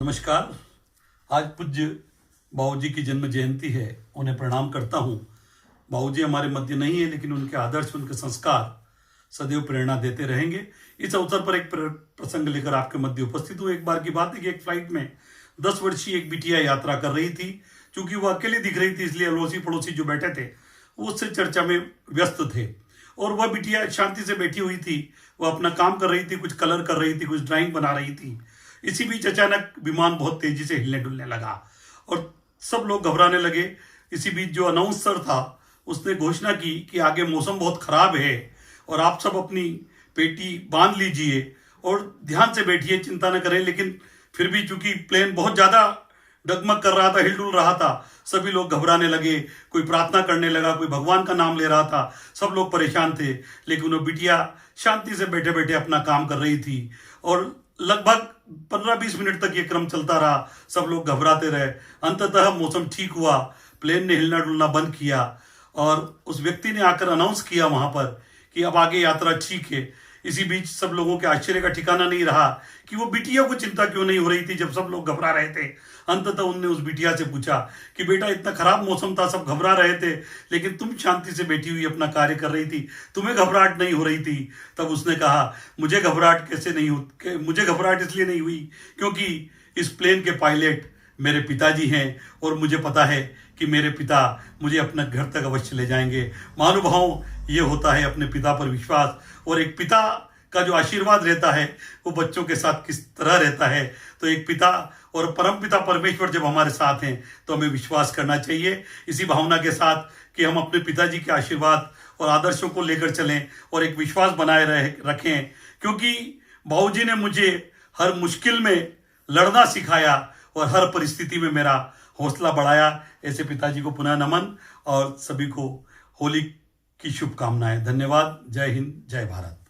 नमस्कार। आज पूज्य बाबूजी की जन्म जयंती है। उन्हें प्रणाम करता हूँ। बाबूजी हमारे मध्य नहीं है, लेकिन उनके आदर्श, उनके संस्कार सदैव प्रेरणा देते रहेंगे। इस अवसर पर एक प्रसंग लेकर आपके मध्य उपस्थित हूँ। एक बार की बात है कि एक फ्लाइट में 10 वर्षीय एक बिटिया यात्रा कर रही थी। चूंकि वो अकेली दिख रही थी, इसलिए अड़ोसी पड़ोसी जो बैठे थे वो उससे चर्चा में व्यस्त थे। और वह बिटिया शांति से बैठी हुई थी। वह अपना काम कर रही थी, कुछ कलर कर रही थी, कुछ ड्राइंग बना रही थी। इसी बीच अचानक विमान बहुत तेजी से हिलने डुलने लगा और सब लोग घबराने लगे। इसी बीच जो अनाउंसर था उसने घोषणा की कि आगे मौसम बहुत खराब है और आप सब अपनी पेटी बांध लीजिए और ध्यान से बैठिए, चिंता न करें। लेकिन फिर भी चूंकि प्लेन बहुत ज्यादा डगमग कर रहा था, हिलडुल रहा था, सभी लोग घबराने लगे। कोई प्रार्थना करने लगा, कोई भगवान का नाम ले रहा था। सब लोग परेशान थे। लेकिन वो बिटिया शांति से बैठे बैठे अपना काम कर रही थी और लगभग 15-20 मिनट तक ये क्रम चलता रहा। सब लोग घबराते रहे। अंततः मौसम ठीक हुआ, प्लेन ने हिलना डुलना बंद किया और उस व्यक्ति ने आकर अनाउंस किया वहां पर कि अब आगे यात्रा ठीक है। इसी बीच सब लोगों के आश्चर्य का ठिकाना नहीं रहा कि वो बिटिया को चिंता क्यों नहीं हो रही थी जब सब लोग घबरा रहे थे। अंततः उनने उस बिटिया से पूछा कि बेटा, इतना खराब मौसम था, सब घबरा रहे थे, लेकिन तुम शांति से बैठी हुई अपना कार्य कर रही थी, तुम्हें घबराहट नहीं हो रही थी। तब उसने कहा, मुझे घबराहट मुझे घबराहट इसलिए नहीं हुई क्योंकि इस प्लेन के पायलट मेरे पिताजी हैं और मुझे पता है कि मेरे पिता मुझे अपने घर तक अवश्य ले जाएंगे। महानुभाव, ये होता है अपने पिता पर विश्वास। और एक पिता का जो आशीर्वाद रहता है वो बच्चों के साथ किस तरह रहता है। तो एक पिता और परम पिता परमेश्वर जब हमारे साथ हैं तो हमें विश्वास करना चाहिए, इसी भावना के साथ कि हम अपने पिताजी के आशीर्वाद और आदर्शों को लेकर चलें और एक विश्वास बनाए रखें। क्योंकि बाबूजी ने मुझे हर मुश्किल में लड़ना सिखाया और हर परिस्थिति में मेरा हौसला बढ़ाया। ऐसे पिताजी को पुनः नमन और सभी को होली की शुभकामनाएं। धन्यवाद। जय हिंद, जय भारत।